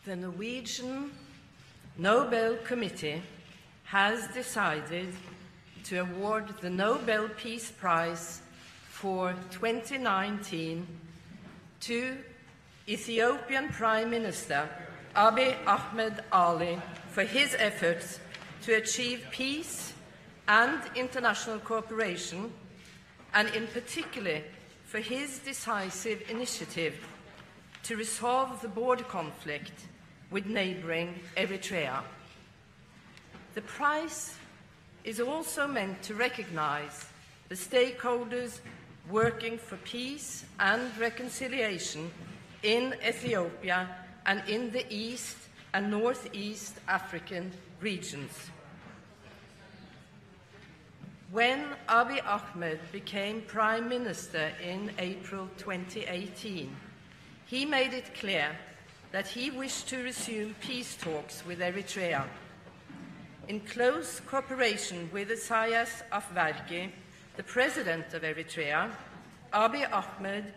The Norwegian Nobel Committee has decided to award the Nobel Peace Prize for 2019 to Ethiopian Prime Minister Abiy Ahmed Ali for his efforts to achieve peace and international cooperation, and in particular for his decisive initiative to resolve the border conflict with neighbouring Eritrea. The prize is also meant to recognise the stakeholders working for peace and reconciliation in Ethiopia and in the East and Northeast African regions. When Abiy Ahmed became Prime Minister in April 2018, he made it clear that he wished to resume peace talks with Eritrea. In close cooperation with Isaias Afwerki, the president of Eritrea, Abiy Ahmed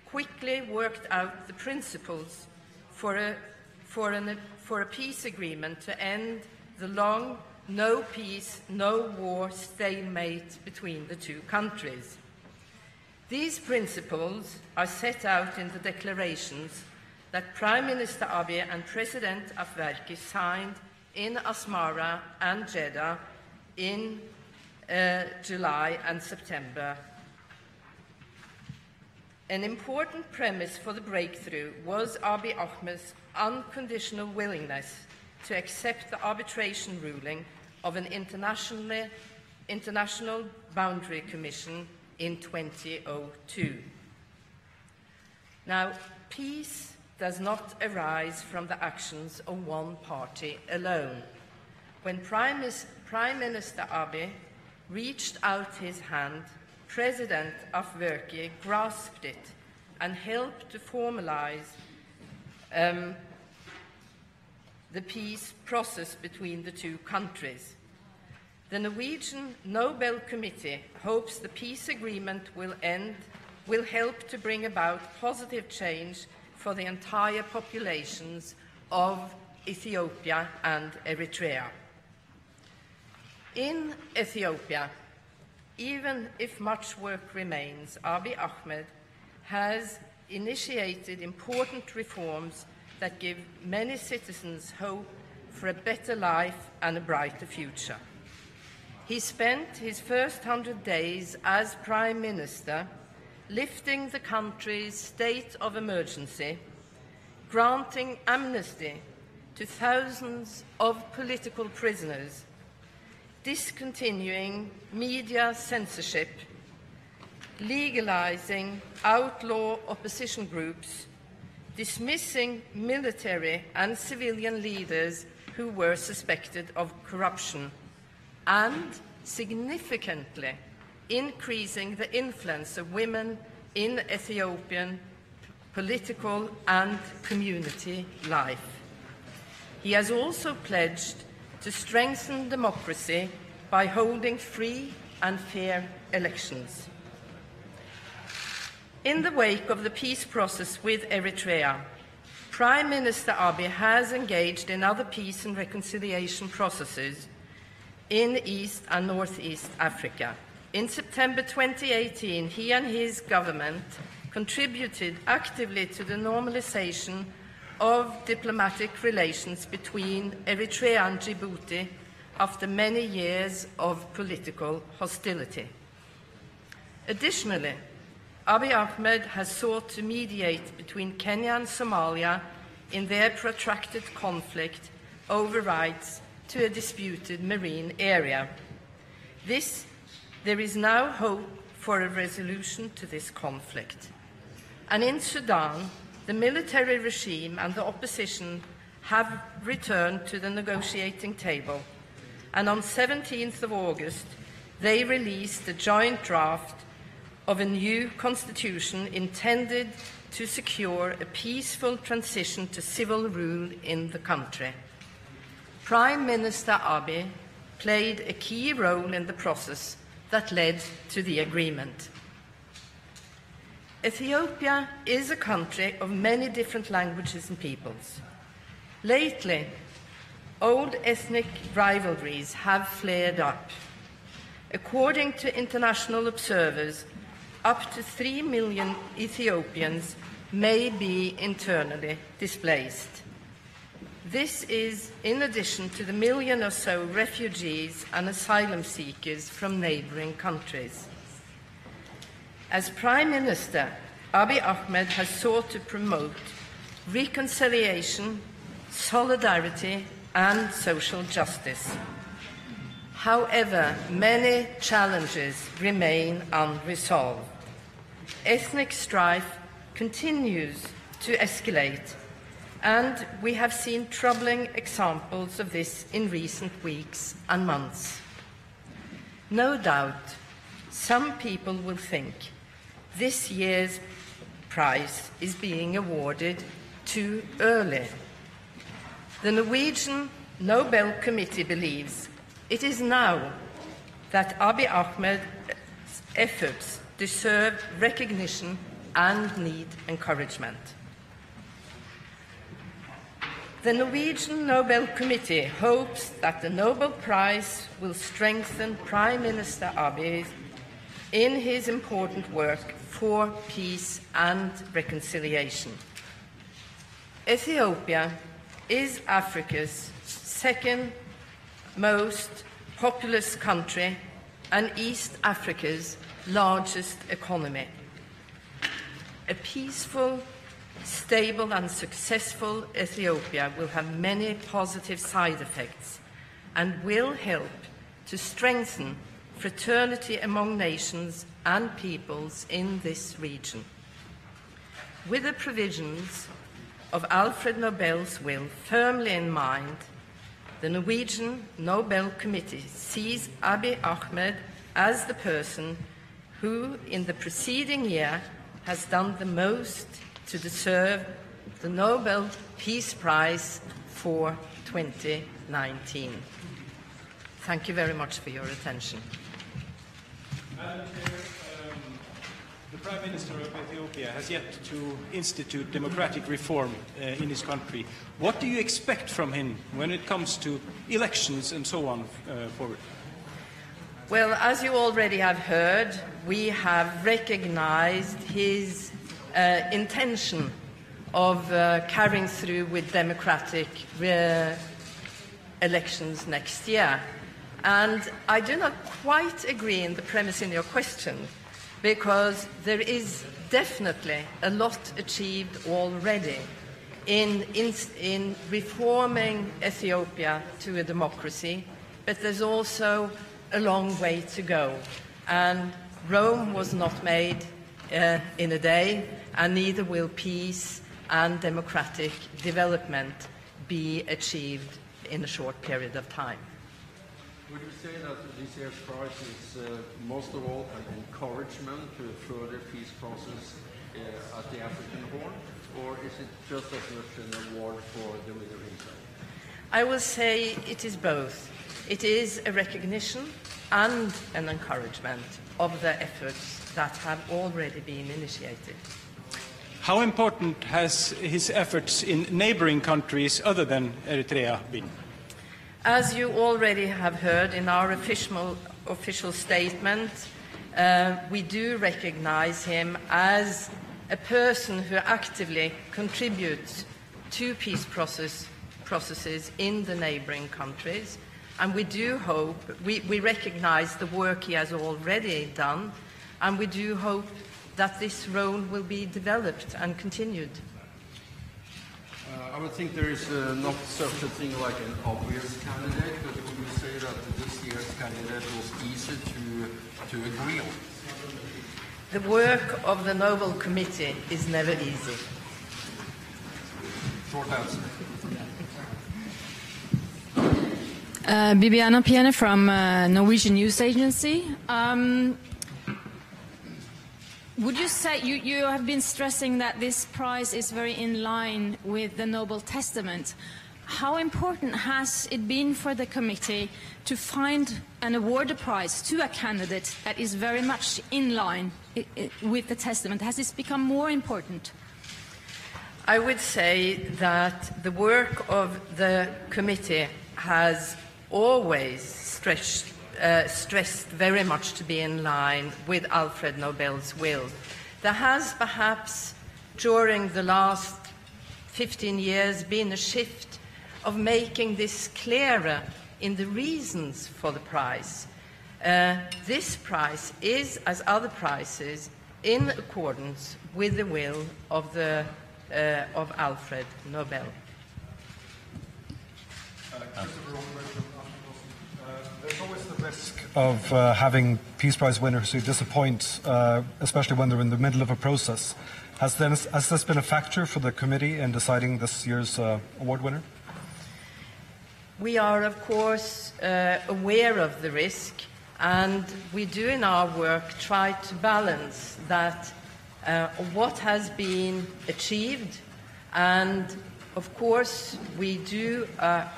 quickly worked out the principles for a peace agreement to end the long no peace, no war stalemate between the two countries. These principles are set out in the declarations that Prime Minister Abiy and President Afwerki signed in Asmara and Jeddah in July and September. An important premise for the breakthrough was Abiy Ahmed's unconditional willingness to accept the arbitration ruling of an international boundary commission in 2002. Now, peace does not arise from the actions of one party alone. When Prime Minister Abiy reached out his hand, President Afwerki grasped it and helped to formalize the peace process between the two countries. The Norwegian Nobel Committee hopes the peace agreement will help to bring about positive change for the entire populations of Ethiopia and Eritrea. In Ethiopia, even if much work remains, Abiy Ahmed has initiated important reforms that give many citizens hope for a better life and a brighter future. He spent his first 100 days as Prime Minister lifting the country's state of emergency, granting amnesty to thousands of political prisoners, discontinuing media censorship, legalizing outlaw opposition groups, dismissing military and civilian leaders who were suspected of corruption, and significantly increasing the influence of women in Ethiopian political and community life. He has also pledged to strengthen democracy by holding free and fair elections. In the wake of the peace process with Eritrea, Prime Minister Abiy has engaged in other peace and reconciliation processes in East and Northeast Africa. In September 2018, he and his government contributed actively to the normalization of diplomatic relations between Eritrea and Djibouti after many years of political hostility. Additionally, Abiy Ahmed has sought to mediate between Kenya and Somalia in their protracted conflict over rights to a disputed marine area. There is now hope for a resolution to this conflict. And in Sudan, the military regime and the opposition have returned to the negotiating table, and on 17th of August, they released a joint draft of a new constitution intended to secure a peaceful transition to civil rule in the country. Prime Minister Abiy played a key role in the process that led to the agreement. Ethiopia is a country of many different languages and peoples. Lately, old ethnic rivalries have flared up. According to international observers, up to 3 million Ethiopians may be internally displaced. This is in addition to the million or so refugees and asylum seekers from neighboring countries. As Prime Minister, Abiy Ahmed has sought to promote reconciliation, solidarity, and social justice. However, many challenges remain unresolved. Ethnic strife continues to escalate, and we have seen troubling examples of this in recent weeks and months. No doubt, some people will think this year's prize is being awarded too early. The Norwegian Nobel Committee believes it is now that Abiy Ahmed's efforts deserve recognition and need encouragement. The Norwegian Nobel Committee hopes that the Nobel Prize will strengthen Prime Minister Abiy in his important work for peace and reconciliation. Ethiopia is Africa's second most populous country and East Africa's largest economy. A peaceful, stable and successful Ethiopia will have many positive side effects and will help to strengthen fraternity among nations and peoples in this region. With the provisions of Alfred Nobel's will firmly in mind, the Norwegian Nobel Committee sees Abiy Ahmed as the person who, in the preceding year, has done the most to deserve the Nobel Peace Prize for 2019. Thank you very much for your attention. The Prime Minister of Ethiopia has yet to institute democratic reform in his country. What do you expect from him when it comes to elections and so on forward? Well, as you already have heard, we have recognized his intention of carrying through with democratic elections next year. And I do not quite agree in the premise in your question, because there is definitely a lot achieved already in reforming Ethiopia to a democracy, but there's also a long way to go. And Rome was not made in a day, and neither will peace and democratic development be achieved in a short period of time. Would you say that this year's prize is most of all an encouragement to a further peace process at the African Horn, or is it just as much an award for the leader himself? I will say it is both. It is a recognition and an encouragement of the efforts that have already been initiated. How important has his efforts in neighboring countries other than Eritrea been? As you already have heard in our official statement, we do recognize him as a person who actively contributes to peace processes in the neighboring countries. And we do hope, we recognize the work he has already done, and we do hope that this role will be developed and continued. I would think there is not such a thing like an obvious candidate, but would you say that this year's candidate was easy to agree on? The work of the Nobel Committee is never easy. Short answer. Bibiana Piene from Norwegian News Agency. Would you say, you have been stressing that this prize is very in line with the Nobel Testament. How important has it been for the committee to find and award a prize to a candidate that is very much in line with the Testament? Has this become more important? I would say that the work of the committee has always stressed very much to be in line with Alfred Nobel's will. There has perhaps during the last 15 years been a shift of making this clearer in the reasons for the prize. This prize is, as other prizes, in accordance with the will of Alfred Nobel. There's always the risk of having Peace Prize winners who disappoint, especially when they're in the middle of a process. Has this been a factor for the committee in deciding this year's award winner? We are, of course, aware of the risk, and we do in our work try to balance that what has been achieved, and of course we do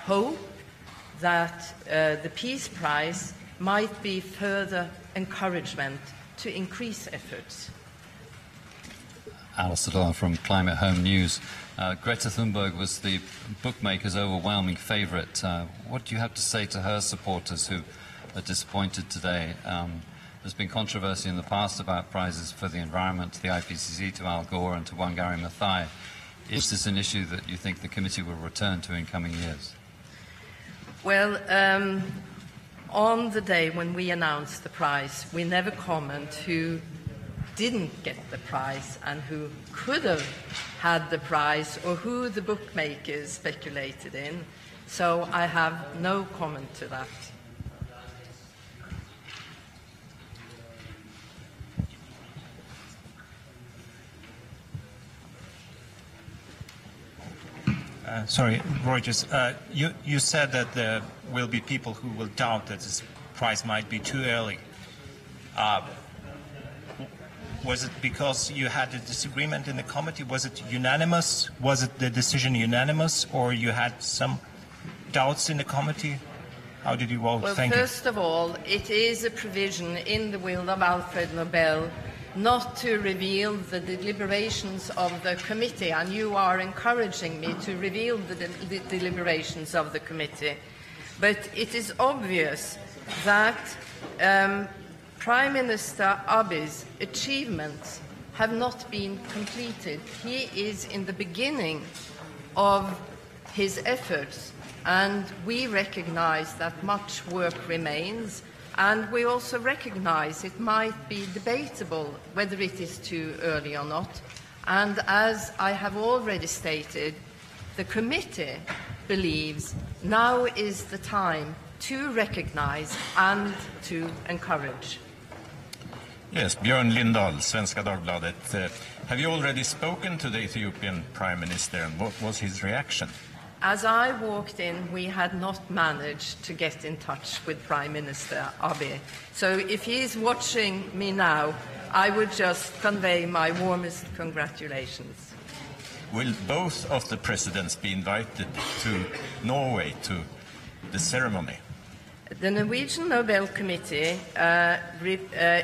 hope that the Peace Prize might be further encouragement to increase efforts. Alistair from Climate Home News. Greta Thunberg was the bookmakers' overwhelming favourite. What do you have to say to her supporters who are disappointed today? There's been controversy in the past about prizes for the environment, to the IPCC, to Al Gore and to Wangari Maathai. Is this an issue that you think the committee will return to in coming years? Well, on the day when we announced the prize, we never comment who didn't get the prize and who could have had the prize or who the bookmakers speculated in. So I have no comment to that. Sorry, Reuters. You said that there will be people who will doubt that this prize might be too early. Was it because you had a disagreement in the committee? Was it unanimous? Was it the decision unanimous, or you had some doubts in the committee? How did you vote? Well, Thank first of all, it is a provision in the will of Alfred Nobel not to reveal the deliberations of the committee, and you are encouraging me to reveal the deliberations of the committee. But it is obvious that Prime Minister Abiy's achievements have not been completed. He is in the beginning of his efforts, and we recognize that much work remains, and we also recognize it might be debatable whether it is too early or not. And as I have already stated, the committee believes now is the time to recognize and to encourage. Yes, Björn Lindahl, Svenska Dagbladet. Have you already spoken to the Ethiopian Prime Minister, and what was his reaction? As I walked in, we had not managed to get in touch with Prime Minister Abiy. So if he is watching me now, I would just convey my warmest congratulations. Will both of the presidents be invited to Norway to the ceremony? The Norwegian Nobel Committee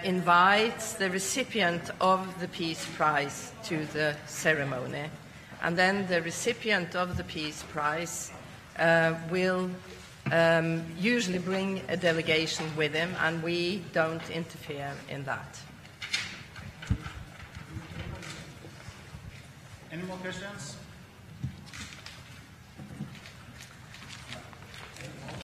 invites the recipient of the Peace Prize to the ceremony. And then the recipient of the Peace Prize will usually bring a delegation with him, and we don't interfere in that. Any more questions?